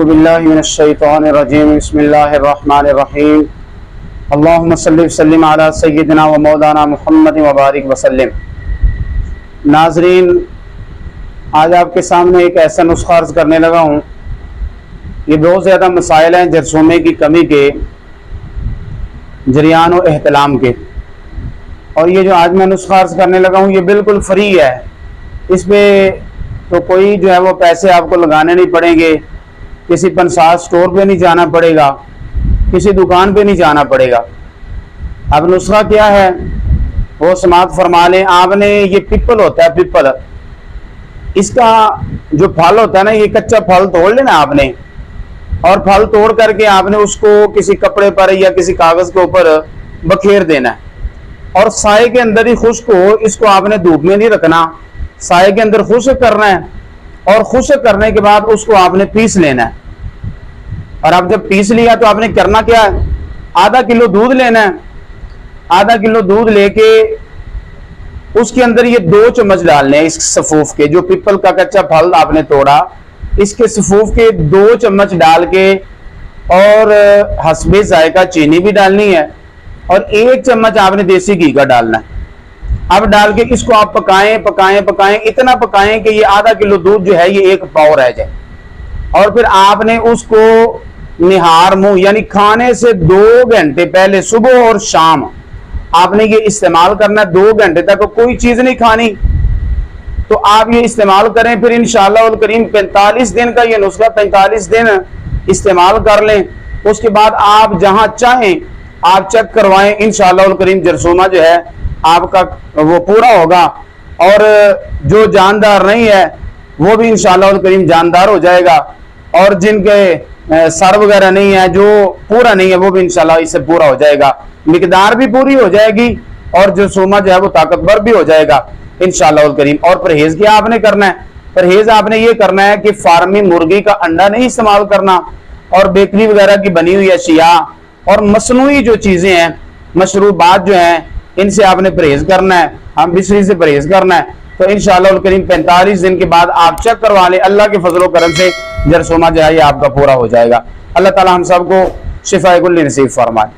अऊज़ु बिल्लाहि मिनश्शैतानिर्रजीम बिस्मिल्लाहिर्रहमानिर्रहीम अल्लाहुम्मा सल्लि वसल्लिम अला सय्यिदिना व मौलाना मुहम्मद व बारिक वसल्लिम। नाज़रीन, आज आपके सामने एक ऐसा नुस्खा अर्ज़ करने लगा हूँ। ये बहुत ज़्यादा मसाइल हैं जरसूमे की कमी के, जरियान व एहतलाम के, और ये जो आज मैं नुस्खा अर्ज़ करने लगा हूँ ये बिल्कुल फ्री है। इस पर तो कोई जो है वो पैसे आपको लगाने नहीं पड़ेंगे, किसी पंसार स्टोर पे नहीं जाना पड़ेगा, किसी दुकान पे नहीं जाना पड़ेगा। अब नुस्खा क्या है वो समाप्त फरमा लें। आपने ये पिपल होता है, पिपल, इसका जो फल होता है ना, ये कच्चा फल तोड़ लेना आपने, और फल तोड़ करके आपने उसको किसी कपड़े पर या किसी कागज के ऊपर बखेर देना है, और साए के अंदर ही खुश्क हो। इसको आपने धूप में नहीं रखना, साए के अंदर खुश्क करना है, और खुश्क करने के बाद उसको आपने पीस लेना है। और आप जब पीस लिया तो आपने करना क्या है, आधा किलो दूध लेना है। आधा किलो दूध लेके उसके अंदर ये 2 चम्मच डालने हैं, इस सफूफ के, जो पिपल का कच्चा फल आपने तोड़ा, इसके सफूफ के 2 चम्मच डाल के, और हस्बे जायका चीनी भी डालनी है, और 1 चम्मच आपने देसी घी का डालना है। अब डाल के इसको आप पकाएं पकाएं पकाएं, इतना पकाएं कि ये आधा किलो दूध जो है ये 1 पाव रह जाए। और फिर आपने उसको निहार मुंह, यानी खाने से 2 घंटे पहले, सुबह और शाम आपने ये इस्तेमाल करना। 2 घंटे तक कोई चीज नहीं खानी, तो आप ये इस्तेमाल करें। फिर इंशाअल्लाह उल करीम 45 दिन का ये नुस्खा 45 दिन इस्तेमाल कर लें। उसके बाद आप जहां चाहें आप चेक करवाएं, इंशाअल्लाह उल करीम जरसूमा जो है आपका वो पूरा होगा, और जो जानदार नहीं है वो भी इंशाअल्लाह उल करीम जानदार हो जाएगा, और जिनके सर वगैरह नहीं है, जो पूरा नहीं है, वो भी इंशाल्लाह इससे पूरा हो जाएगा। मिकदार भी पूरी हो जाएगी, और जो सोमा जो है वो ताकतवर भी हो जाएगा इंशाल्लाह उल करीम। और परहेज क्या आपने करना है, परहेज आपने ये करना है कि फार्मी मुर्गी का अंडा नहीं इस्तेमाल करना, और बेकरी वगैरह की बनी हुई अशिया और मसनूई जो चीजें हैं, मशरूबात जो हैं, इनसे आपने परहेज करना है। हम बिस्री से परहेज करना है। तो इंशाअल्लाह उल करीम 45 दिन के बाद आप चेक करवा लें, अल्लाह के फजल करम से जरसूमा जो है ये आपका पूरा हो जाएगा। अल्लाह ताला हम सबको शिफाए कुल्ली नसीब फरमाए।